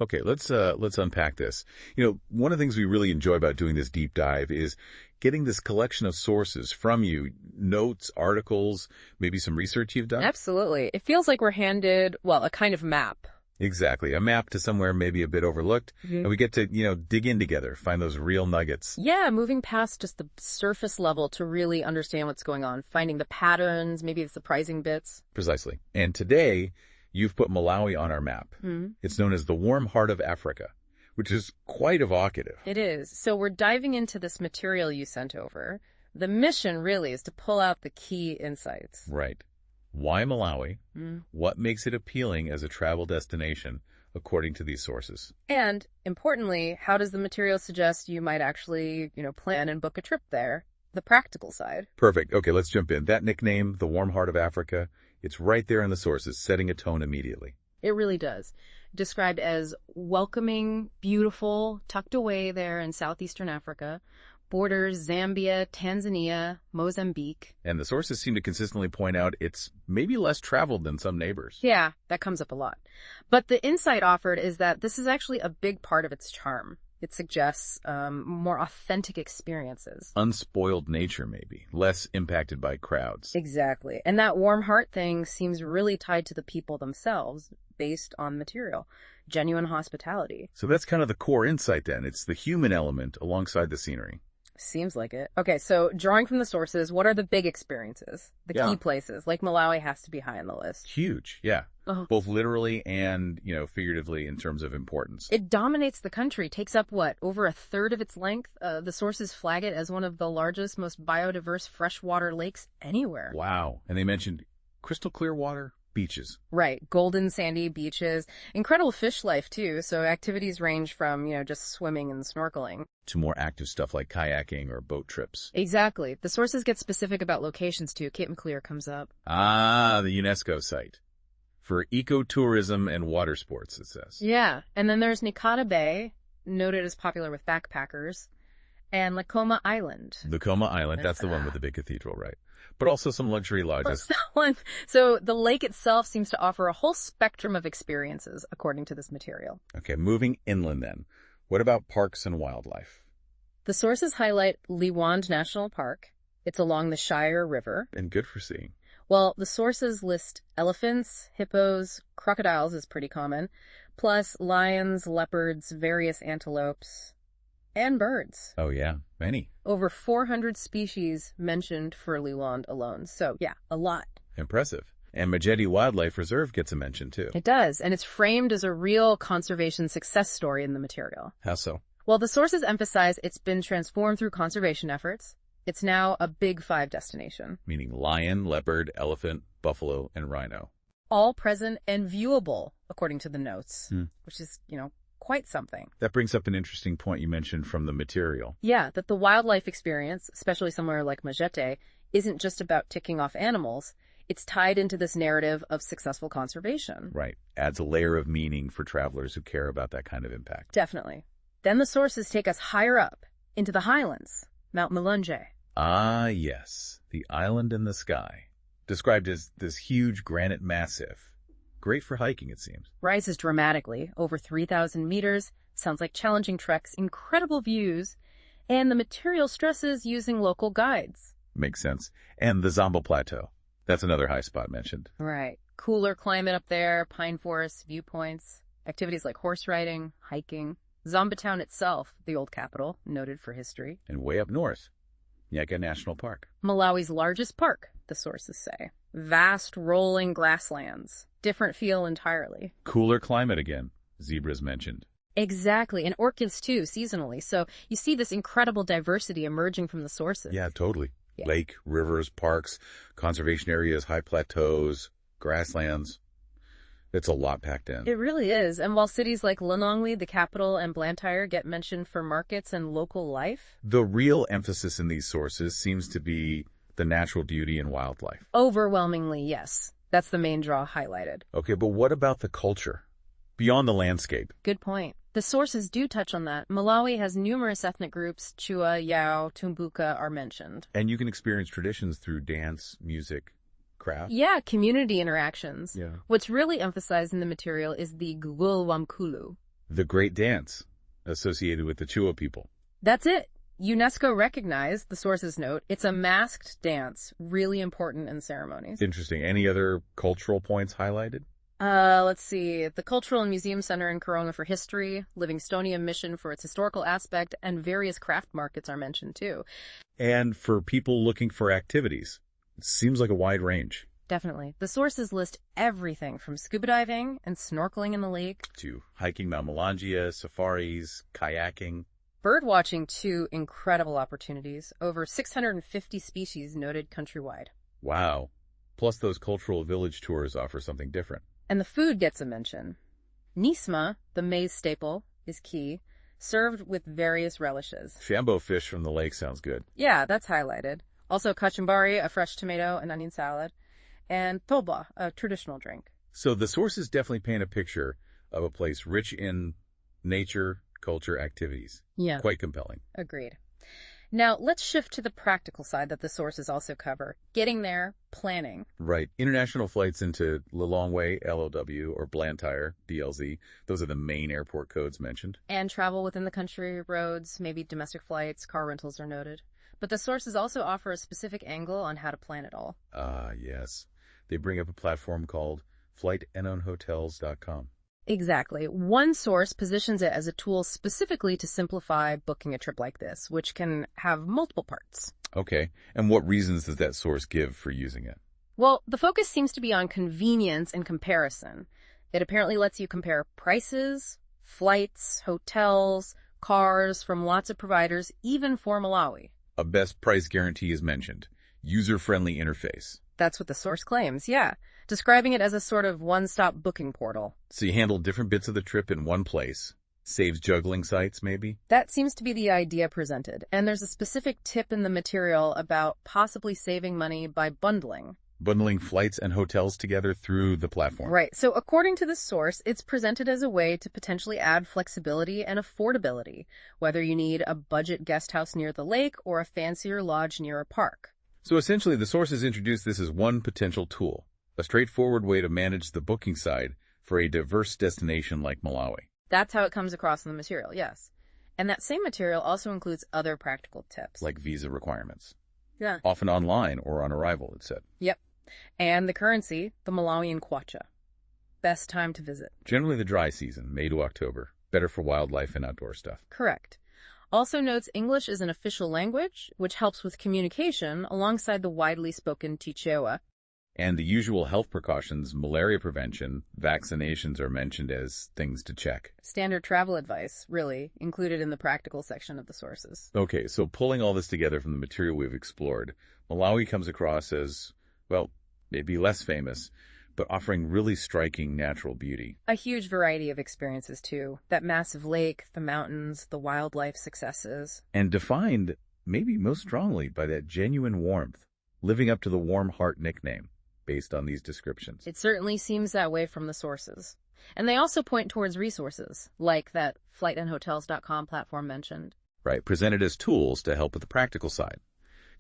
Okay, let's unpack this. One of the things we really enjoy about doing this deep dive is getting this collection of sources from you, notes, articles, maybe some research you've done. Absolutely. It feels like we're handed, well, a kind of map. Exactly. A map to somewhere maybe a bit overlooked, and we get to, dig in together, find those real nuggets. Yeah, moving past just the surface level to really understand what's going on, finding the patterns, maybe the surprising bits. Precisely. And today, you've put Malawi on our map. It's known as the warm heart of Africa, which is quite evocative. It is. So we're diving into this material you sent over. The mission really is to pull out the key insights. Right. Why Malawi? What makes it appealing as a travel destination, according to these sources? And, importantly, how does the material suggest you might actually, plan and book a trip there? The practical side. Perfect. Okay, let's jump in. That nickname, the warm heart of Africa, it's right there in the sources, setting a tone immediately. It really does. Described as welcoming, beautiful, tucked away there in southeastern Africa, borders Zambia, Tanzania, Mozambique. And the sources seem to consistently point out it's maybe less traveled than some neighbors. Yeah, that comes up a lot. But the insight offered is that this is actually a big part of its charm. It suggests more authentic experiences. Unspoiled nature, maybe. Less impacted by crowds. Exactly. And that warm heart thing seems really tied to the people themselves, based on material. Genuine hospitality. So that's kind of the core insight then. It's the human element alongside the scenery. Seems like it. Okay, so drawing from the sources, what are the big experiences? The key places? Like Malawi has to be high on the list. Huge, yeah. Both literally and, figuratively in terms of importance. It dominates the country, takes up, over a third of its length? The sources flag it as one of the largest, most biodiverse freshwater lakes anywhere. Wow. And they mentioned crystal clear water, beaches. Right. Golden sandy beaches. Incredible fish life, too. So activities range from, just swimming and snorkeling to more active stuff like kayaking or boat trips. Exactly. The sources get specific about locations, too. Cape Maclear comes up. Ah, the UNESCO site. For ecotourism and water sports, it says. Yeah. And then there's Nikata Bay, noted as popular with backpackers, and Likoma Island. Likoma Island, that's the one with the big cathedral, right? But also some luxury lodges. So the lake itself seems to offer a whole spectrum of experiences, according to this material. Okay, moving inland then. What about parks and wildlife? The sources highlight Liwonde National Park. It's along the Shire River. And good for seeing. Well, the sources list elephants, hippos, crocodiles is pretty common, plus lions, leopards, various antelopes, and birds. Oh yeah, many. Over 400 species mentioned for Liwonde alone. So yeah, a lot. Impressive. And Majeti Wildlife Reserve gets a mention too. It does, and it's framed as a real conservation success story in the material. How so? Well, the sources emphasize it's been transformed through conservation efforts. It's now a Big Five destination. Meaning lion, leopard, elephant, buffalo, and rhino. All present and viewable, according to the notes, which is, quite something. That brings up an interesting point you mentioned from the material. Yeah, that the wildlife experience, especially somewhere like Majete, isn't just about ticking off animals. It's tied into this narrative of successful conservation. Right. Adds a layer of meaning for travelers who care about that kind of impact. Definitely. Then the sources take us higher up, into the highlands, Mount Mulunje. Ah, yes. The island in the sky. Described as this huge granite massif. Great for hiking, it seems. Rises dramatically, over 3,000 meters. Sounds like challenging treks, incredible views, and the material stresses using local guides. Makes sense. And the Zamba Plateau. That's another high spot mentioned. Right. Cooler climate up there, pine forests, viewpoints, activities like horse riding, hiking. Zamba Town itself, the old capital, noted for history. And way up north, Nyeka National Park. Malawi's largest park, the sources say. Vast rolling grasslands. Different feel entirely. Cooler climate again, zebras mentioned. Exactly, and orchids too, seasonally. So you see this incredible diversity emerging from the sources. Yeah, totally. Yeah. Lake, rivers, parks, conservation areas, high plateaus, grasslands. It's a lot packed in. It really is. And while cities like Lilongwe, the capital, and Blantyre get mentioned for markets and local life, the real emphasis in these sources seems to be the natural beauty and wildlife. Overwhelmingly, yes. That's the main draw highlighted. Okay, but what about the culture? Beyond the landscape. Good point. The sources do touch on that. Malawi has numerous ethnic groups. Chua, Yao, Tumbuka are mentioned. And you can experience traditions through dance, music, craft. Yeah, community interactions. Yeah. What's really emphasized in the material is the Gugul Wamkulu, The Great Dance, associated with the Chua people. That's it. UNESCO recognized, the sources note, it's a masked dance, really important in ceremonies. Interesting. Any other cultural points highlighted? Let's see. The Cultural and Museum Center in Corona for history, Livingstonia Mission for its historical aspect, and various craft markets are mentioned too. And for people looking for activities, it seems like a wide range. Definitely. The sources list everything from scuba diving and snorkeling in the lake To hiking Mount Melangia, safaris, kayaking. bird watching too. Incredible opportunities. Over 650 species noted countrywide. Wow. Plus those cultural village tours offer something different. And the food gets a mention. Nisma, the maize staple, is key, served with various relishes. Shambo fish from the lake sounds good. Yeah, that's highlighted. Also kachumbari, a fresh tomato and onion salad, and toba, a traditional drink. So the sources definitely paint a picture of a place rich in nature, culture, activities. Yeah. Quite compelling. Agreed. Now, let's shift to the practical side that the sources also cover. Getting there, planning. Right. International flights into Lilongwe, LOW, or Blantyre, BLZ. Those are the main airport codes mentioned. And travel within the country, roads, maybe domestic flights, car rentals are noted. But the sources also offer a specific angle on how to plan it all. Ah, yes. They bring up a platform called flightunknownhotels.com. Exactly. One source positions it as a tool specifically to simplify booking a trip like this, which can have multiple parts. Okay. And what reasons does that source give for using it? Well, the focus seems to be on convenience and comparison. It apparently lets you compare prices, flights, hotels, cars from lots of providers, even for Malawi. A best price guarantee is mentioned. User-friendly interface. That's what the source claims, yeah. Describing it as a sort of one-stop booking portal. So you handle different bits of the trip in one place. Saves juggling sites, maybe? That seems to be the idea presented. And there's a specific tip in the material about possibly saving money by bundling. Bundling flights and hotels together through the platform. Right. So according to the source, it's presented as a way to potentially add flexibility and affordability, whether you need a budget guest house near the lake or a fancier lodge near a park. So essentially, the sources introduced this as one potential tool, a straightforward way to manage the booking side for a diverse destination like Malawi. That's how it comes across in the material, yes. And that same material also includes other practical tips. Like visa requirements. Yeah. Often online or on arrival, it said. Yep. And the currency, the Malawian kwacha. Best time to visit. Generally the dry season, May to October. Better for wildlife and outdoor stuff. Correct. Also notes English is an official language, which helps with communication alongside the widely spoken Chichewa. And the usual health precautions, malaria prevention, vaccinations are mentioned as things to check. Standard travel advice, really, included in the practical section of the sources. Okay, so pulling all this together from the material we've explored, Malawi comes across as, well, maybe less famous, but offering really striking natural beauty. A huge variety of experiences, too. That massive lake, the mountains, the wildlife successes. And defined, maybe most strongly, by that genuine warmth, living up to the warm heart nickname, based on these descriptions. It certainly seems that way from the sources. And they also point towards resources, like that flightunknownhotels.com platform mentioned. Right, presented as tools to help with the practical side.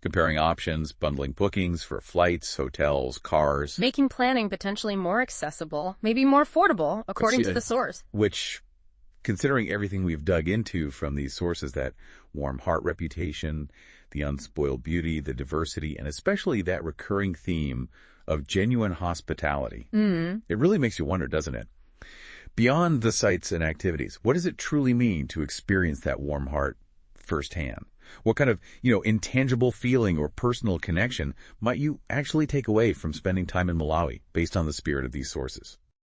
Comparing options, bundling bookings for flights, hotels, cars. Making planning potentially more accessible, maybe more affordable, according to the source. Which, considering everything we've dug into from these sources, that warm heart reputation, the unspoiled beauty, the diversity, and especially that recurring theme of genuine hospitality. It really makes you wonder, doesn't it? Beyond the sites and activities, what does it truly mean to experience that warm heart firsthand? What kind of, intangible feeling or personal connection might you actually take away from spending time in Malawi based on the spirit of these sources?